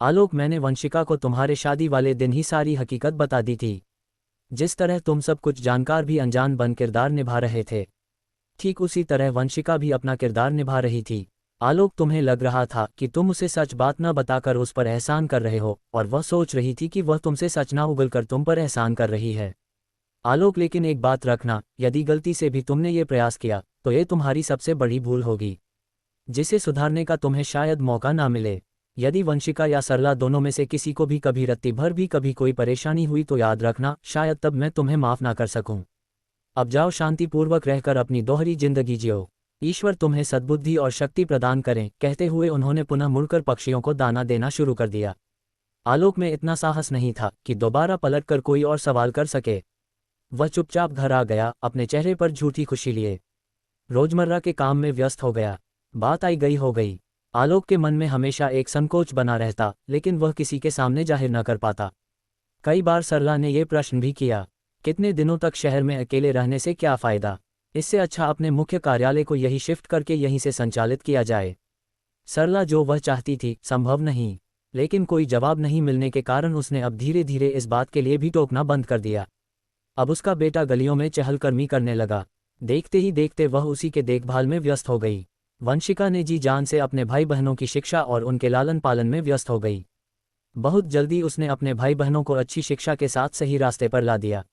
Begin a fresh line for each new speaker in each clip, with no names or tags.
आलोक, मैंने वंशिका को तुम्हारे शादी वाले दिन ही सारी हकीकत बता दी थी। जिस तरह तुम सब कुछ जानकार भी अनजान बन किरदार निभा रहे थे, ठीक उसी तरह वंशिका भी अपना किरदार निभा रही थी। आलोक, तुम्हें लग रहा था कि तुम उसे सच बात न बताकर उस पर एहसान कर रहे हो, और वह सोच रही थी कि वह तुमसे सच ना उगलकर तुम पर एहसान कर रही है। आलोक, लेकिन एक बात रखना, यदि गलती से भी तुमने ये प्रयास किया तो ये तुम्हारी सबसे बड़ी भूल होगी, जिसे सुधारने का तुम्हें शायद मौका ना मिले। यदि वंशिका या सरला दोनों में से किसी को भी कभी रत्ती भर भी कभी कोई परेशानी हुई तो याद रखना, शायद तब मैं तुम्हें माफ़ ना कर सकूं। अब जाओ, शांतिपूर्वक रहकर अपनी दोहरी जिंदगी जियो। ईश्वर तुम्हें सद्बुद्धि और शक्ति प्रदान करें। कहते हुए उन्होंने पुनः मुड़कर पक्षियों को दाना देना शुरू कर दिया। आलोक में इतना साहस नहीं था कि दोबारा पलटकर कोई और सवाल कर सके। वह चुपचाप घर आ गया, अपने चेहरे पर झूठी खुशी लिए। रोजमर्रा के काम में व्यस्त हो गया। बात आई गई हो गई। आलोक के मन में हमेशा एक संकोच बना रहता, लेकिन वह किसी के सामने जाहिर न कर पाता। कई बार सरला ने यह प्रश्न भी किया, कितने दिनों तक शहर में अकेले रहने से क्या फ़ायदा? इससे अच्छा अपने मुख्य कार्यालय को यही शिफ्ट करके यहीं से संचालित किया जाए। सरला जो वह चाहती थी संभव नहीं, लेकिन कोई जवाब नहीं मिलने के कारण उसने अब धीरे धीरे इस बात के लिए भी टोकना बंद कर दिया। अब उसका बेटा गलियों में चहलकदमी करने लगा। देखते ही देखते वह उसी के देखभाल में व्यस्त हो गई। वंशिका ने जी जान से अपने भाई बहनों की शिक्षा और उनके लालन पालन में व्यस्त हो गई। बहुत जल्दी उसने अपने भाई बहनों को अच्छी शिक्षा के साथ सही रास्ते पर ला दिया।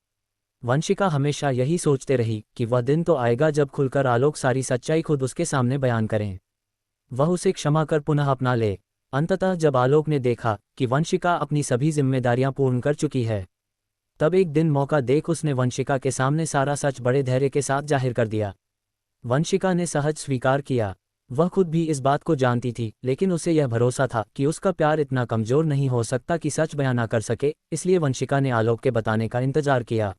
वंशिका हमेशा यही सोचते रही कि वह दिन तो आएगा जब खुलकर आलोक सारी सच्चाई खुद उसके सामने बयान करें। वह उसे क्षमा कर पुनः अपना ले। अंततः जब आलोक ने देखा कि वंशिका अपनी सभी जिम्मेदारियां पूर्ण कर चुकी है, तब एक दिन मौका देख उसने वंशिका के सामने सारा सच बड़े धैर्य के साथ जाहिर कर दिया। वंशिका ने सहज स्वीकार किया। वह खुद भी इस बात को जानती थी, लेकिन उसे यह भरोसा था कि उसका प्यार इतना कमज़ोर नहीं हो सकता कि सच बयान ना कर सके। इसलिए वंशिका ने आलोक के बताने का इंतजार किया,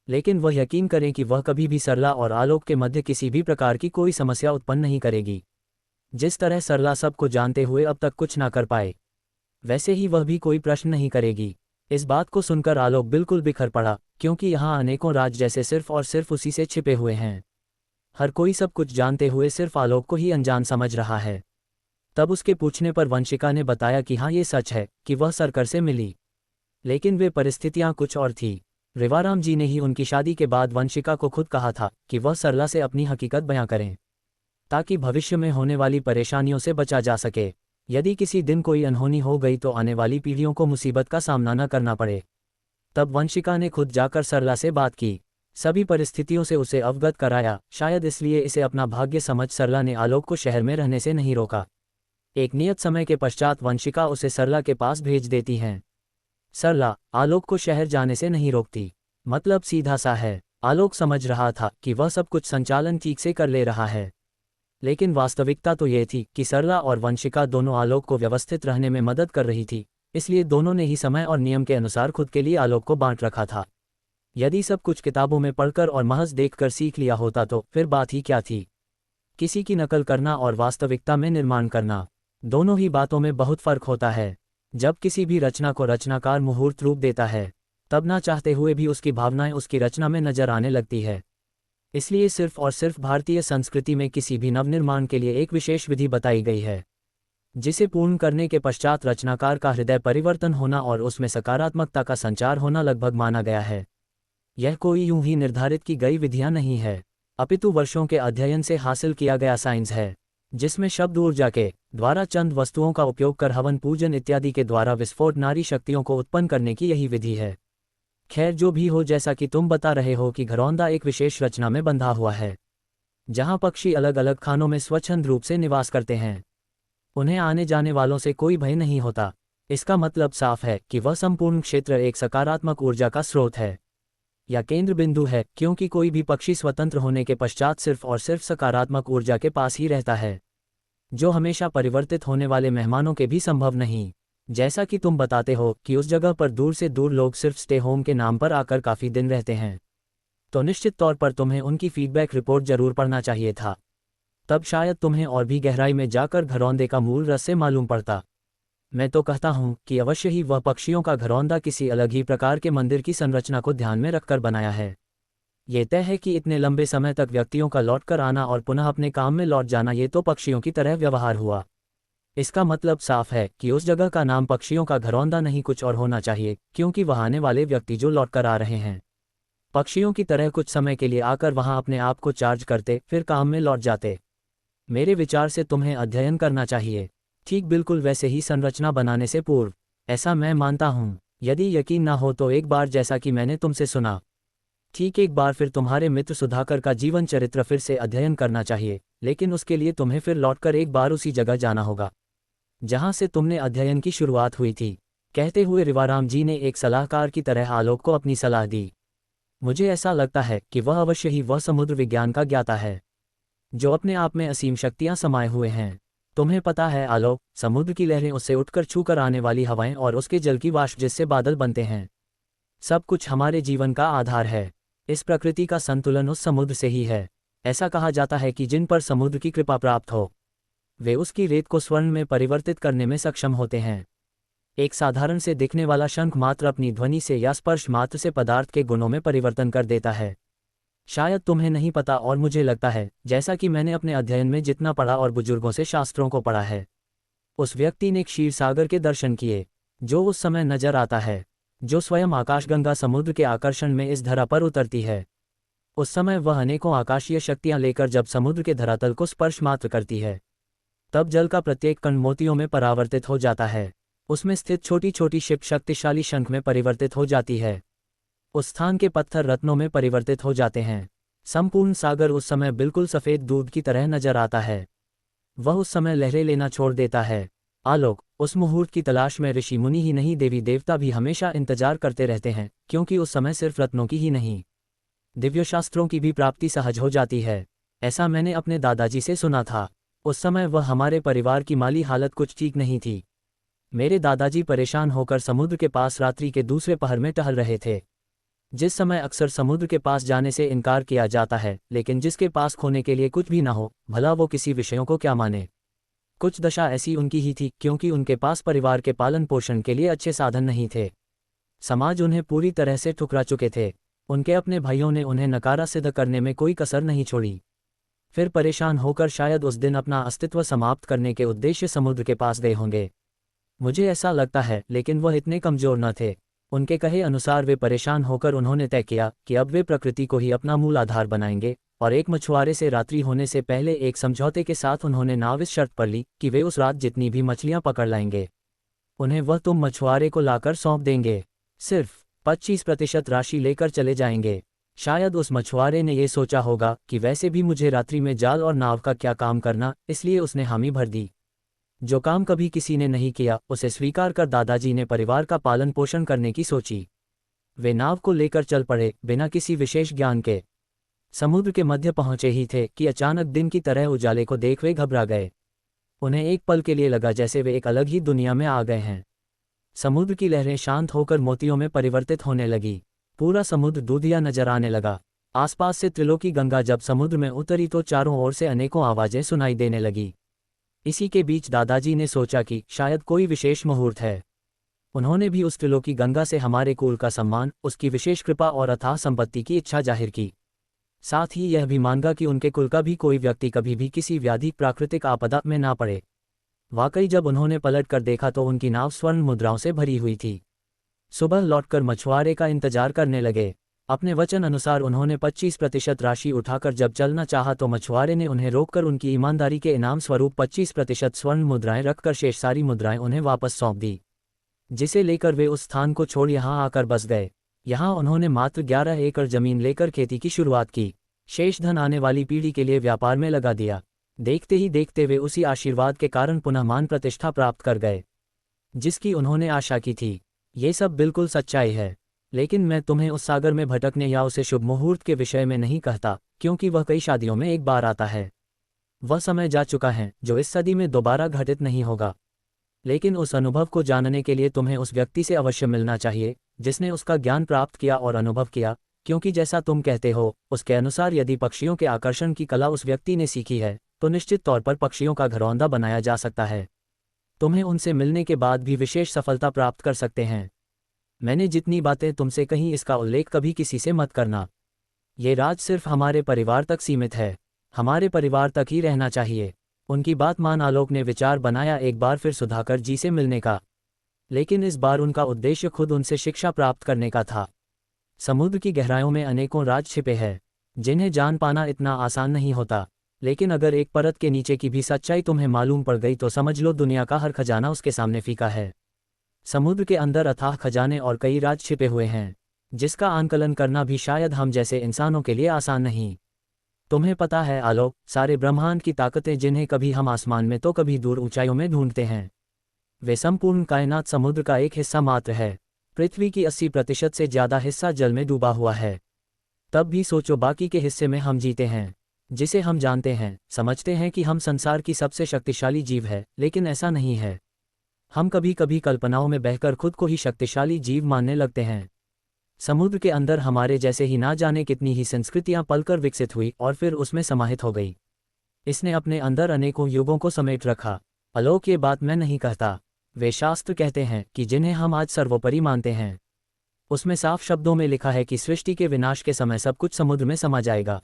लेकिन वह यकीन करें कि वह कभी भी सरला और आलोक के मध्य किसी भी प्रकार की कोई समस्या उत्पन्न नहीं करेगी। जिस तरह सरला सबको जानते हुए अब तक कुछ ना कर पाए, वैसे ही वह भी कोई प्रश्न नहीं करेगी। इस बात को सुनकर आलोक बिल्कुल बिखर पड़ा, क्योंकि यहाँ अनेकों राज जैसे सिर्फ और सिर्फ उसी से छिपे हुए हैं। हर कोई सब कुछ जानते हुए सिर्फ आलोक को ही अनजान समझ रहा है। तब उसके पूछने पर वंशिका ने बताया कि हाँ, ये सच है कि वह सरकर से मिली, लेकिन वे परिस्थितियाँ कुछ और थी। रेवाराम जी ने ही उनकी शादी के बाद वंशिका को खुद कहा था कि वह सरला से अपनी हकीकत बयां करें, ताकि भविष्य में होने वाली परेशानियों से बचा जा सके। यदि किसी दिन कोई अनहोनी हो गई तो आने वाली पीढ़ियों को मुसीबत का सामना न करना पड़े। तब वंशिका ने खुद जाकर सरला से बात की, सभी परिस्थितियों से उसे अवगत कराया। शायद इसलिए इसे अपना भाग्य समझ सरला ने आलोक को शहर में रहने से नहीं रोका। एक नियत समय के पश्चात वंशिका उसे सरला के पास भेज देती हैं। सरला आलोक को शहर जाने से नहीं रोकती। मतलब सीधा सा है। आलोक समझ रहा था कि वह सब कुछ संचालन ठीक से कर ले रहा है, लेकिन वास्तविकता तो ये थी कि सरला और वंशिका दोनों आलोक को व्यवस्थित रहने में मदद कर रही थी। इसलिए दोनों ने ही समय और नियम के अनुसार खुद के लिए आलोक को बांट रखा था। यदि सब कुछ किताबों में पढ़कर और महज देखकर सीख लिया होता तो फिर बात ही क्या थी। किसी की नकल करना और वास्तविकता में निर्माण करना, दोनों ही बातों में बहुत फर्क होता है। जब किसी भी रचना को रचनाकार मुहूर्त रूप देता है, तब ना चाहते हुए भी उसकी भावनाएं उसकी रचना में नजर आने लगती है। इसलिए सिर्फ और सिर्फ भारतीय संस्कृति में किसी भी नवनिर्माण के लिए एक विशेष विधि बताई गई है, जिसे पूर्ण करने के पश्चात रचनाकार का हृदय परिवर्तन होना और उसमें सकारात्मकता का संचार होना लगभग माना गया है। यह कोई यूं ही निर्धारित की गई विधियां नहीं है, अपितु वर्षों के अध्ययन से हासिल किया गया साइंस है, जिसमें शब्द ऊर्जा के द्वारा चंद वस्तुओं का उपयोग कर हवन पूजन इत्यादि के द्वारा विस्फोट नारी शक्तियों को उत्पन्न करने की यही विधि है। खैर, जो भी हो, जैसा कि तुम बता रहे हो कि घरौंदा एक विशेष रचना में बंधा हुआ है, जहां पक्षी अलग अलग खानों में स्वच्छंद रूप से निवास करते हैं। उन्हें आने जाने वालों से कोई भय नहीं होता। इसका मतलब साफ है कि वह संपूर्ण क्षेत्र एक सकारात्मक ऊर्जा का स्रोत है या केंद्र बिंदु है, क्योंकि कोई भी पक्षी स्वतंत्र होने के पश्चात सिर्फ और सिर्फ सकारात्मक ऊर्जा के पास ही रहता है, जो हमेशा परिवर्तित होने वाले मेहमानों के भी संभव नहीं। जैसा कि तुम बताते हो कि उस जगह पर दूर से दूर लोग सिर्फ स्टे होम के नाम पर आकर काफ़ी दिन रहते हैं, तो निश्चित तौर पर तुम्हें उनकी फीडबैक रिपोर्ट जरूर पढ़ना चाहिए था। तब शायद तुम्हें और भी गहराई में जाकर घरौंदे का मूल रहस्य मालूम पड़ता। मैं तो कहता हूँ कि अवश्य ही वह पक्षियों का घरौंदा किसी अलग ही प्रकार के मंदिर की संरचना को ध्यान में रखकर बनाया है। ये तय है कि इतने लंबे समय तक व्यक्तियों का लौट कर आना और पुनः अपने काम में लौट जाना, ये तो पक्षियों की तरह व्यवहार हुआ। इसका मतलब साफ है कि उस जगह का नाम पक्षियों का घरौंदा नहीं कुछ और होना चाहिए, क्योंकि वहां आने वाले व्यक्ति जो लौटकर आ रहे हैं पक्षियों की तरह कुछ समय के लिए आकर वहां अपने आप को चार्ज करते, फिर काम में लौट जाते। मेरे विचार से तुम्हें अध्ययन करना चाहिए, ठीक बिल्कुल वैसे ही संरचना बनाने से पूर्व। ऐसा मैं मानता हूँ। यदि यकीन ना हो तो एक बार जैसा कि मैंने तुमसे सुना, ठीक एक बार फिर तुम्हारे मित्र सुधाकर का जीवन चरित्र फिर से अध्ययन करना चाहिए, लेकिन उसके लिए तुम्हें फिर लौटकर एक बार उसी जगह जाना होगा जहां से तुमने अध्ययन की शुरुआत हुई थी। कहते हुए रिवाराम जी ने एक सलाहकार की तरह आलोक को अपनी सलाह दी। मुझे ऐसा लगता है कि वह अवश्य ही वह समुद्र विज्ञान का ज्ञाता है जो अपने आप में असीम शक्तियां समाये हुए हैं। तुम्हें पता है आलोक, समुद्र की लहरें उससे उठकर छूकर आने वाली हवाएं और उसके जल की वाष्प जिससे बादल बनते हैं, सब कुछ हमारे जीवन का आधार है। इस प्रकृति का संतुलन उस समुद्र से ही है। ऐसा कहा जाता है कि जिन पर समुद्र की कृपा प्राप्त हो वे उसकी रेत को स्वर्ण में परिवर्तित करने में सक्षम होते हैं। एक साधारण से दिखने वाला शंख मात्र अपनी ध्वनि से या स्पर्श मात्र से पदार्थ के गुणों में परिवर्तन कर देता है। शायद तुम्हें नहीं पता, और मुझे लगता है जैसा कि मैंने अपने अध्ययन में जितना पढ़ा और बुजुर्गों से शास्त्रों को पढ़ा है, उस व्यक्ति ने क्षीर सागर के दर्शन किए जो उस समय नजर आता है जो स्वयं आकाशगंगा समुद्र के आकर्षण में इस धरा पर उतरती है। उस समय वह अनेकों आकाशीय शक्तियां लेकर जब समुद्र के धरातल को स्पर्श मात्र करती है, तब जल का प्रत्येक कण मोतियों में परावर्तित हो जाता है। उसमें स्थित छोटी छोटी शिप शक्तिशाली शंख में परिवर्तित हो जाती है। उस स्थान के पत्थर रत्नों में परिवर्तित हो जाते हैं। संपूर्ण सागर उस समय बिल्कुल सफ़ेद दूध की तरह नजर आता है। वह उस समय लहरें लेना छोड़ देता है। आलोक, उस मुहूर्त की तलाश में ऋषि मुनि ही नहीं देवी देवता भी हमेशा इंतजार करते रहते हैं, क्योंकि उस समय सिर्फ रत्नों की ही नहीं दिव्य शास्त्रों की भी प्राप्ति सहज हो जाती है। ऐसा मैंने अपने दादाजी से सुना था। उस समय वह हमारे परिवार की माली हालत कुछ ठीक नहीं थी। मेरे दादाजी परेशान होकर समुद्र के पास रात्रि के दूसरे पहर में टहल रहे थे, जिस समय अक्सर समुद्र के पास जाने से इनकार किया जाता है, लेकिन जिसके पास खोने के लिए कुछ भी ना हो, भला वो किसी विषयों को क्या माने। कुछ दशा ऐसी उनकी ही थी, क्योंकि उनके पास परिवार के पालन पोषण के लिए अच्छे साधन नहीं थे। समाज उन्हें पूरी तरह से ठुकरा चुके थे। उनके अपने भाइयों ने उन्हें नकारा सिद्ध करने में कोई कसर नहीं छोड़ी। फिर परेशान होकर शायद उस दिन अपना अस्तित्व समाप्त करने के उद्देश्य समुद्र के पास गए होंगे। मुझे ऐसा लगता है, लेकिन वह इतने कमजोर न थे। उनके कहे अनुसार वे परेशान होकर उन्होंने तय किया कि अब वे प्रकृति को ही अपना मूल आधार बनाएंगे, और एक मछुआरे से रात्रि होने से पहले एक समझौते के साथ उन्होंने नाव इस शर्त पर ली कि वे उस रात जितनी भी मछलियां पकड़ लाएंगे उन्हें वह तुम मछुआरे को लाकर सौंप देंगे। सिर्फ 25% राशि लेकर चले जाएंगे। शायद उस मछुआरे ने ये सोचा होगा कि वैसे भी मुझे रात्रि में जाल और नाव का क्या काम करना, इसलिए उसने हामी भर दी। जो काम कभी किसी ने नहीं किया उसे स्वीकार कर दादाजी ने परिवार का पालन पोषण करने की सोची। वे नाव को लेकर चल पड़े बिना किसी विशेष ज्ञान के। समुद्र के मध्य पहुंचे ही थे कि अचानक दिन की तरह उजाले को देख वे घबरा गए। उन्हें एक पल के लिए लगा जैसे वे एक अलग ही दुनिया में आ गए हैं। समुद्र की लहरें शांत होकर मोतियों में परिवर्तित होने लगी। पूरा समुद्र दूधिया नजर आने लगा। आसपास से त्रिलोकी गंगा जब समुद्र में उतरी तो चारों ओर से अनेकों आवाजें सुनाई देने लगी। इसी के बीच दादाजी ने सोचा कि शायद कोई विशेष मुहूर्त है। उन्होंने भी उस त्रिलोकी गंगा से हमारे कुल का सम्मान, उसकी विशेष कृपा और अथाह संपत्ति की इच्छा जाहिर की। साथ ही यह भी मांगा कि उनके कुल का भी कोई व्यक्ति कभी भी किसी व्याधि प्राकृतिक आपदा में ना पड़े। वाकई जब उन्होंने पलट कर देखा तो उनकी नाव स्वर्ण मुद्राओं से भरी हुई थी। सुबह लौटकर मछुआरे का इंतजार करने लगे। अपने वचन अनुसार उन्होंने 25% राशि उठाकर जब चलना चाहा तो मछुआरे ने उन्हें रोककर उनकी ईमानदारी के इनाम स्वरूप 25% स्वर्ण मुद्राएं रखकर शेष सारी मुद्राएं उन्हें वापस सौंप दी, जिसे लेकर वे उस स्थान को छोड़ यहाँ आकर बस गए। यहाँ उन्होंने मात्र 11 एकड़ जमीन लेकर खेती की शुरुआत की। शेष धन आने वाली पीढ़ी के लिए व्यापार में लगा दिया। देखते ही देखते वे उसी आशीर्वाद के कारण पुनः मान प्रतिष्ठा प्राप्त कर गए जिसकी उन्होंने आशा की थी। ये सब बिल्कुल सच्चाई है, लेकिन मैं तुम्हें उस सागर में भटकने या उसे शुभ मुहूर्त के विषय में नहीं कहता, क्योंकि वह कई शादियों में एक बार आता है। वह समय जा चुका है जो इस सदी में दोबारा घटित नहीं होगा। लेकिन उस अनुभव को जानने के लिए तुम्हें उस व्यक्ति से अवश्य मिलना चाहिए जिसने उसका ज्ञान प्राप्त किया और अनुभव किया, क्योंकि जैसा तुम कहते हो उसके अनुसार यदि पक्षियों के आकर्षण की कला उस व्यक्ति ने सीखी है तो निश्चित तौर पर पक्षियों का घरौंदा बनाया जा सकता है। तुम्हें उनसे मिलने के बाद भी विशेष सफलता प्राप्त कर सकते हैं। मैंने जितनी बातें तुमसे कहीं इसका उल्लेख कभी किसी से मत करना। ये राज सिर्फ हमारे परिवार तक सीमित है। हमारे परिवार तक ही रहना चाहिए। उनकी बात मान आलोक ने विचार बनाया एक बार फिर सुधाकर जी से मिलने का। लेकिन इस बार उनका उद्देश्य खुद उनसे शिक्षा प्राप्त करने का था। समुद्र की गहराइयों में अनेकों राज छिपे हैं, जिन्हें जान पाना इतना आसान नहीं होता। लेकिन अगर एक परत के नीचे की भी सच्चाई तुम्हें मालूम पड़ गई तो समझ लो दुनिया का हर खजाना उसके सामने फीका है। समुद्र के अंदर अथाह खजाने और कई राज छिपे हुए हैं, जिसका आंकलन करना भी शायद हम जैसे इंसानों के लिए आसान नहीं। तुम्हें पता है आलोक, सारे ब्रह्मांड की ताकतें जिन्हें कभी हम आसमान में तो कभी दूर ऊंचाइयों में ढूंढते हैं, वे संपूर्ण कायनात समुद्र का एक हिस्सा मात्र है। पृथ्वी की 80% से ज़्यादा हिस्सा जल में डूबा हुआ है। तब भी सोचो बाकी के हिस्से में हम जीते हैं, जिसे हम जानते हैं, समझते हैं कि हम संसार की सबसे शक्तिशाली जीव है, लेकिन ऐसा नहीं है। हम कभी कभी कल्पनाओं में बहकर खुद को ही शक्तिशाली जीव मानने लगते हैं। समुद्र के अंदर हमारे जैसे ही ना जाने कितनी ही संस्कृतियां पलकर विकसित हुई और फिर उसमें समाहित हो गई। इसने अपने अंदर अनेकों युगों को समेट रखा। आलोक, ये बात मैं नहीं कहता, वे शास्त्र कहते हैं कि जिन्हें हम आज सर्वोपरि मानते हैं। उसमें साफ शब्दों में लिखा है कि सृष्टि के विनाश के समय सब कुछ समुद्र में समा जाएगा।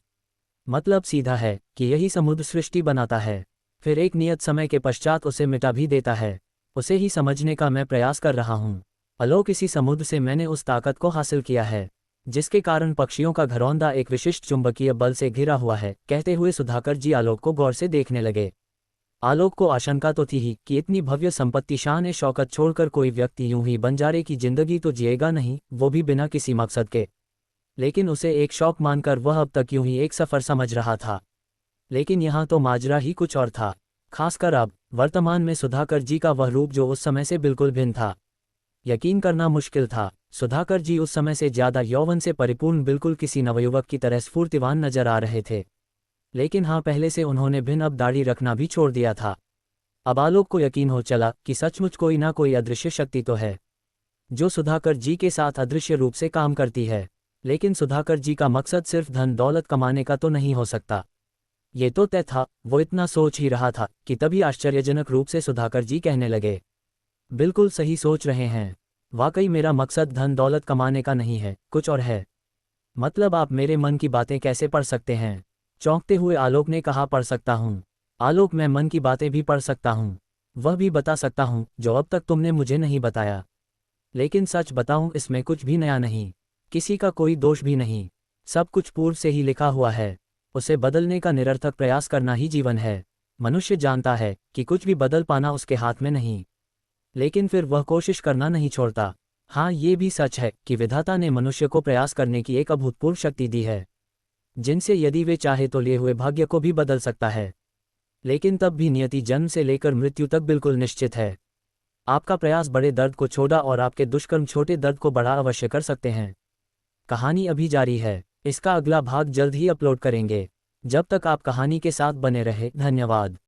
मतलब सीधा है कि यही समुद्र सृष्टि बनाता है, फिर एक नियत समय के पश्चात उसे मिटा भी देता है। उसे ही समझने का मैं प्रयास कर रहा हूँ। आलोक, इसी समुद्र से मैंने उस ताकत को हासिल किया है जिसके कारण पक्षियों का घरौंदा एक विशिष्ट चुंबकीय बल से घिरा हुआ है। कहते हुए सुधाकर जी आलोक को गौर से देखने लगे। आलोक को आशंका तो थी ही कि इतनी भव्य संपत्ति शान ए शौकत छोड़कर कोई व्यक्ति यूं ही बंजारे की जिंदगी तो जिएगा नहीं, वो भी बिना किसी मकसद के। लेकिन उसे एक शौक मानकर वह अब तक यूं ही एक सफ़र समझ रहा था। लेकिन यहाँ तो माजरा ही कुछ और था, खासकर अब वर्तमान में सुधाकर जी का वह रूप जो उस समय से बिल्कुल भिन्न था। यकीन करना मुश्किल था, सुधाकर जी उस समय से ज़्यादा यौवन से परिपूर्ण बिल्कुल किसी नवयुवक की तरह स्फूर्तिवान नजर आ रहे थे। लेकिन हाँ, पहले से उन्होंने भिन्न अब दाढ़ी रखना भी छोड़ दिया था। अब आलोक को यकीन हो चला कि सचमुच कोई ना कोई अदृश्य शक्ति तो है जो सुधाकर जी के साथ अदृश्य रूप से काम करती है। लेकिन सुधाकर जी का मकसद सिर्फ धन दौलत कमाने का तो नहीं हो सकता, ये तो तय था। वो इतना सोच ही रहा था कि तभी आश्चर्यजनक रूप से सुधाकर जी कहने लगे, बिल्कुल सही सोच रहे हैं, वाकई मेरा मकसद धन दौलत कमाने का नहीं है, कुछ और है। मतलब आप मेरे मन की बातें कैसे पढ़ सकते हैं? चौंकते हुए आलोक ने कहा, पढ़ सकता हूँ आलोक, मैं मन की बातें भी पढ़ सकता हूँ, वह भी बता सकता हूँ जो अब तक तुमने मुझे नहीं बताया। लेकिन सच बताऊँ, इसमें कुछ भी नया नहीं, किसी का कोई दोष भी नहीं, सब कुछ पूर्व से ही लिखा हुआ है। उसे बदलने का निरर्थक प्रयास करना ही जीवन है। मनुष्य जानता है कि कुछ भी बदल पाना उसके हाथ में नहीं, लेकिन फिर वह कोशिश करना नहीं छोड़ता। हाँ, ये भी सच है कि विधाता ने मनुष्य को प्रयास करने की एक अभूतपूर्व शक्ति दी है, जिनसे यदि वे चाहे तो लिए हुए भाग्य को भी बदल सकता है। लेकिन तब भी नियति जन्म से लेकर मृत्यु तक बिल्कुल निश्चित है। आपका प्रयास बड़े दर्द को छोड़ा और आपके दुष्कर्म छोटे दर्द को बड़ा अवश्य कर सकते हैं। कहानी अभी जारी है, इसका अगला भाग जल्द ही अपलोड करेंगे। जब तक आप कहानी के साथ बने रहे, धन्यवाद।